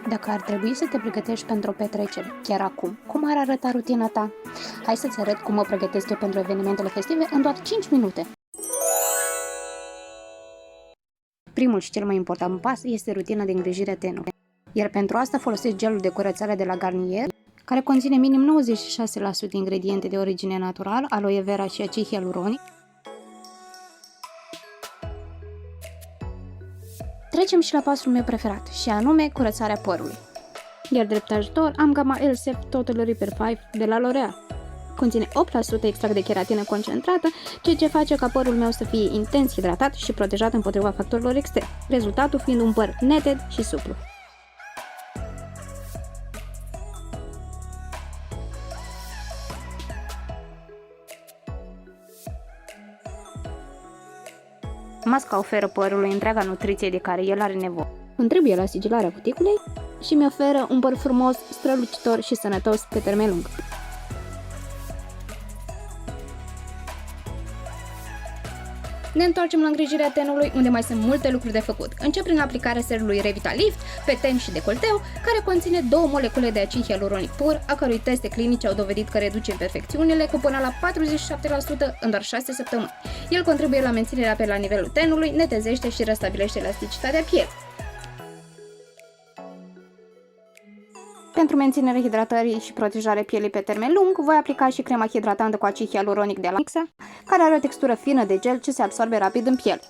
Dacă ar trebui să te pregătești pentru o petrecere, chiar acum, cum ar arăta rutina ta? Hai să-ți arăt cum mă pregătesc eu pentru evenimentele festive în doar 5 minute. Primul și cel mai important pas este rutina de îngrijire a tenului. Iar pentru asta folosesc gelul de curățare de la Garnier, care conține minim 96% ingrediente de origine naturală, aloe vera și acid hialuronic. Trecem și la pasul meu preferat, și anume curățarea părului. Iar drept ajutor am gama Elseve Total Repair 5 de la L'Oréal. Conține 8% extract de keratină concentrată, ceea ce face ca părul meu să fie intens hidratat și protejat împotriva factorilor externi, rezultatul fiind un păr neted și suplu. Masca oferă părului întreaga nutriție de care el are nevoie. Contribuie la sigilarea cuticulei și mi oferă un păr frumos, strălucitor și sănătos pe termen lung. Ne întoarcem la îngrijirea tenului, unde mai sunt multe lucruri de făcut. Încep prin aplicarea serului Revitalift pe ten și decolteu, care conține 2 molecule de acid hialuronic pur, a cărui teste clinice au dovedit că reduce imperfecțiunile cu până la 47% în doar 6 săptămâni. El contribuie la menținerea pe la nivelul tenului, netezește și restabilește elasticitatea pielii. Pentru menținerea hidratării și protejarea pielii pe termen lung, voi aplica și crema hidratantă cu acid hialuronic de la Mixa, care are o textură fină de gel ce se absorbe rapid în piele.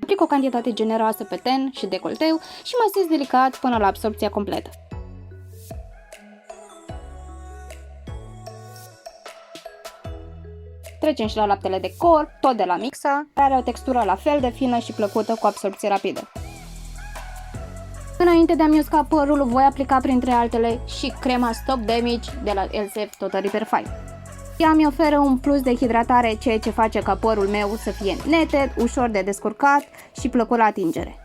Aplic o cantitate generoasă pe ten și decolteu și masez delicat până la absorbția completă. Trecem și la laptele de corp, tot de la Mixa, care are o textură la fel de fină și plăcută cu absorbție rapidă. Înainte de a-mi usca părul, voi aplica printre altele și crema Stop Damage de la Elseve Total Repair 5. Ea mi oferă un plus de hidratare, ceea ce face ca părul meu să fie neted, ușor de descurcat și plăcut la atingere.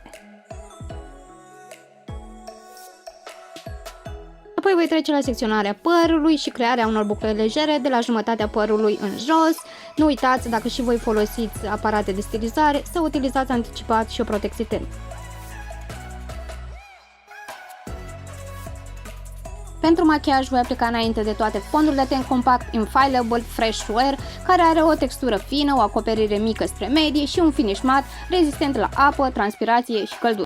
Apoi voi trece la secționarea părului și crearea unor bucle legere de la jumătatea părului în jos. Nu uitați, dacă și voi folosiți aparate de stilizare, să utilizați anticipat și o protecție termică. Pentru machiaj voi aplica înainte de toate fondul de ten compact Infallible Fresh Wear, care are o textură fină, o acoperire mică spre medie și un finish mat rezistent la apă, transpirație și căldură.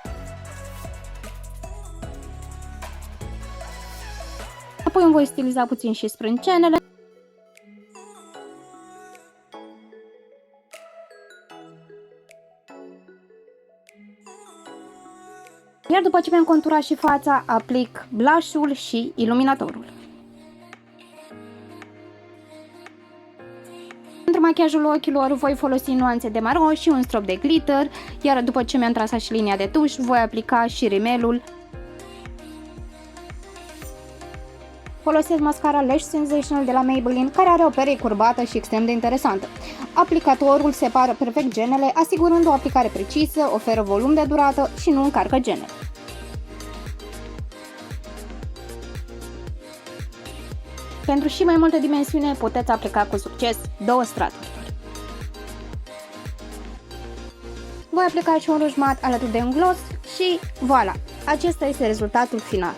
Apoi îmi voi stiliza puțin și sprâncenele. Iar după ce mi-am conturat și fața, aplic blush-ul și iluminatorul. Pentru machiajul ochilor voi folosi nuanțe de maro și un strop de glitter, iar după ce mi-am trasat și linia de tuș, voi aplica și rimelul. Folosesc mascara Lash Sensational de la Maybelline, care are o perie curbată și extrem de interesantă. Aplicatorul separă perfect genele, asigurând o aplicare precisă, oferă volum de durată și nu încarcă genele. Pentru și mai multă dimensiune puteți aplica cu succes 2 straturi. Voi aplica și un ruj mat alături de un gloss și voilà! Acesta este rezultatul final.